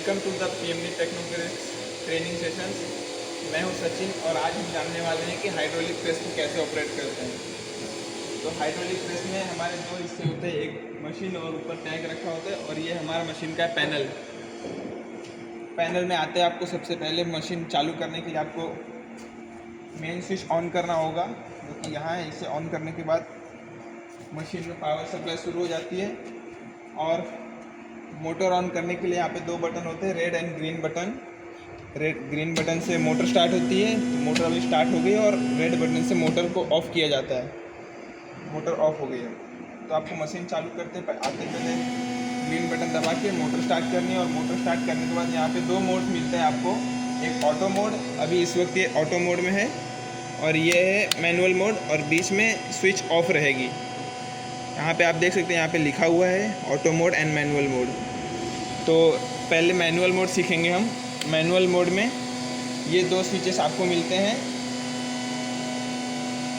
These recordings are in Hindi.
Welcome to the PMD technocrat training sessions. मैं हूं सचिन और आज हम जानने वाले हैं कि हाइड्रोलिक प्रेस को कैसे ऑपरेट करते हैं। तो हाइड्रोलिक प्रेस में हमारे दो हिस्से होते हैं, एक मशीन और ऊपर टैंक रखा होता है, और ये हमारा मशीन का पैनल। पैनल में आते हैं आपको सबसे पहले मशीन चालू करने के लिए आपको मेन स्विच ऑन करना होगा, जो कि यहाँ है। इसे ऑन करने के बाद मशीन में पावर सप्लाई शुरू हो जाती है। और मोटर ऑन करने के लिए यहाँ पे दो बटन होते हैं, red and green button. Green button से मोटर स्टार्ट होती है, तो मोटर अभी स्टार्ट हो गई, और रेड बटन से मोटर को ऑफ़ किया जाता है। मोटर ऑफ हो गई है तो आपको मशीन चालू करते आते पहले ग्रीन बटन दबा के मोटर स्टार्ट करनी है। और मोटर स्टार्ट करने के बाद यहाँ पे दो मोड मिलते हैं आपको, एक ऑटो मोड, अभी इस वक्त ये ऑटो मोड में है, और ये है मैनुअल मोड, और बीच में स्विच ऑफ रहेगी। यहाँ पे आप देख सकते हैं, यहाँ पे लिखा हुआ है auto mode and manual mode. तो पहले मैनुअल मोड सीखेंगे हम। मैनुअल मोड में ये दो स्विचेस आपको मिलते हैं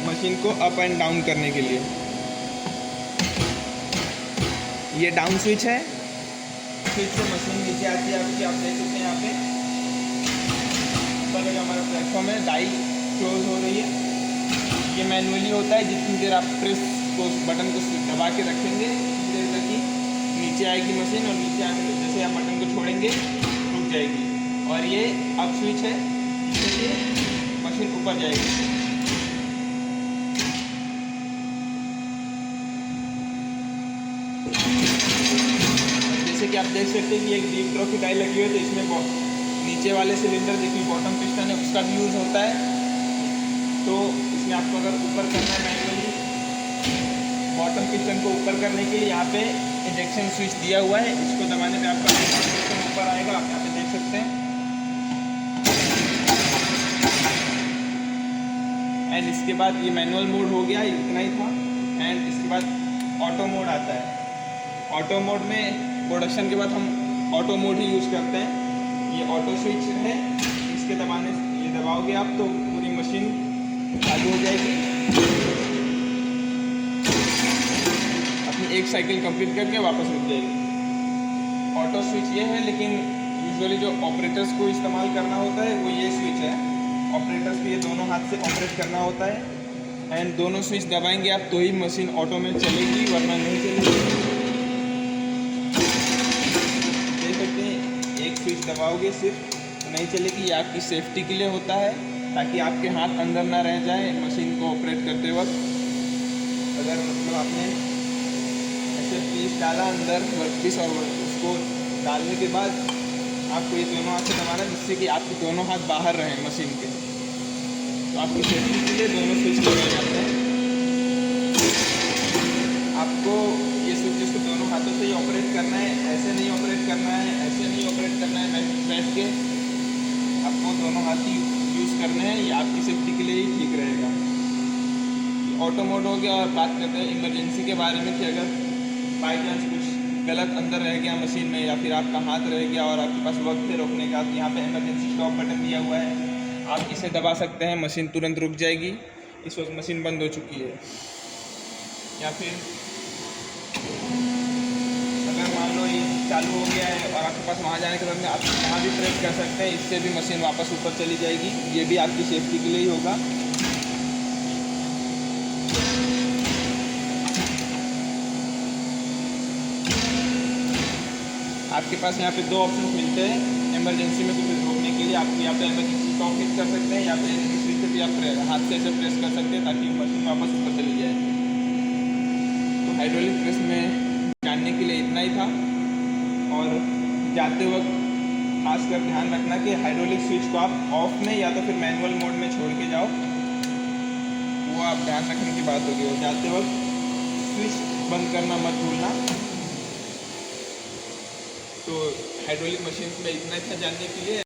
मशीन को अप एंड डाउन करने के लिए। ये डाउन स्विच है, स्विच से मशीन नीचे आती है आपकी, आप देख सकते हैं यहाँ पे ऊपर जो हमारा प्लेटफॉर्म है, डाई क्लोज हो रही है। ये मैनुअली होता है, जितनी देर आप प्रेस को बटन को दबा के रखेंगे उतनी देर तक ही नीचे आएगी मशीन, और नीचे आने के जैसे आप बटन को छोड़ेंगे रुक जाएगी। और ये अप स्विच है, जिससे मशीन ऊपर जाएगी। जैसे कि आप देख सकते हैं कि एक डीप ड्रॉ की डाई लगी हुई है, तो इसमें नीचे वाले सिलेंडर देखिए बॉटम पिस्टन है, उसका भी यूज़ होता है। तो इसमें आपको अगर ऊपर करना है मैनुअली बॉटम पिस्टन को ऊपर करने के लिए, यहाँ पे इंजेक्शन स्विच दिया हुआ है, इसको दबाने पे आपका पिस्टन ऊपर आएगा। आप यहाँ पे देख सकते हैं। एंड इसके बाद ये मैनुअल मोड हो गया, इतना ही था। एंड इसके बाद ऑटो मोड आता है। ऑटो मोड में प्रोडक्शन के बाद हम ऑटो मोड ही यूज़ करते हैं। ये ऑटो स्विच है, इसके दबाने ये दबाओगे आप तो पूरी मशीन चालू हो जाएगी। अपनी एक साइकिल कंप्लीट करके वापस रुक जाएगी। ऑटो स्विच ये है, लेकिन यूजुअली जो ऑपरेटर्स को इस्तेमाल करना होता है वो ये स्विच है। ऑपरेटर्स को ये दोनों हाथ से ऑपरेट करना होता है। एंड दोनों स्विच दबाएंगे आप तो ही मशीन ऑटो में चलेगी, वरना नहीं चलेगी। देख सकते हैं, एक स्विच दबाओगे सिर्फ तो नहीं चलेगी। ये आपकी सेफ्टी के लिए होता है, ताकि आपके हाथ अंदर ना रह जाए मशीन को ऑपरेट करते वक्त। अगर मतलब आपने ऐसे पीस डाला अंदर वर्कपीस, और उसको डालने के बाद आपको ये दोनों हाथ से दबाना, जिससे कि आपके दोनों हाथ बाहर रहें मशीन के। तो आपकी सेफ्टी के लिए दोनों स्विच लगाए जाते हैं। आपको ये स्विचेस को दोनों हाथों से ही ऑपरेट करना है, ऐसे नहीं ऑपरेट करना है, ऐसे नहीं ऑपरेट करना है बैठ के। आपको दोनों हाथ ही यूज़ करने हैं, ये आपकी सेफ्टी के लिए ही ठीक रहेगा। ऑटो मोड हो गया। और बात करते हैं इमरजेंसी के बारे में, कि अगर बाई चांस कुछ गलत अंदर रह गया मशीन में, या फिर आपका हाथ रह गया और आपके पास वक्त है रोकने का, तो यहाँ पे इमरजेंसी स्टॉप बटन दिया हुआ है, आप इसे दबा सकते हैं, मशीन तुरंत रुक जाएगी। इस वक्त मशीन बंद हो चुकी है। या फिर अगर मान लो ये चालू हो गया है और आपके पास वहाँ जाने के बाद में आप वहाँ भी प्रेस कर सकते हैं, इससे भी मशीन वापस ऊपर चली जाएगी। ये भी आपकी सेफ्टी के लिए ही होगा। आपके पास यहाँ पे दो ऑप्शन मिलते हैं इमरजेंसी में कुछ रोकने के लिए। आप या तो इमरजेंसी स्टॉप हिट कर सकते हैं, या फिर स्विच पे भी आप हाथ से ऐसे प्रेस कर सकते हैं, ताकि मशीन वापस ऊपर चली जाए। तो हाइड्रोलिक प्रेस में जानने के लिए इतना ही था। और जाते वक्त खासकर ध्यान रखना कि हाइड्रोलिक स्विच को आप ऑफ में या तो फिर मैनुअल मोड में छोड़ के जाओ, वो आप ध्यान रखने की बात होगी। और जाते वक्त स्विच बंद करना मत भूलना। तो हाइड्रोलिक मशीन में इतना था जानने के लिए।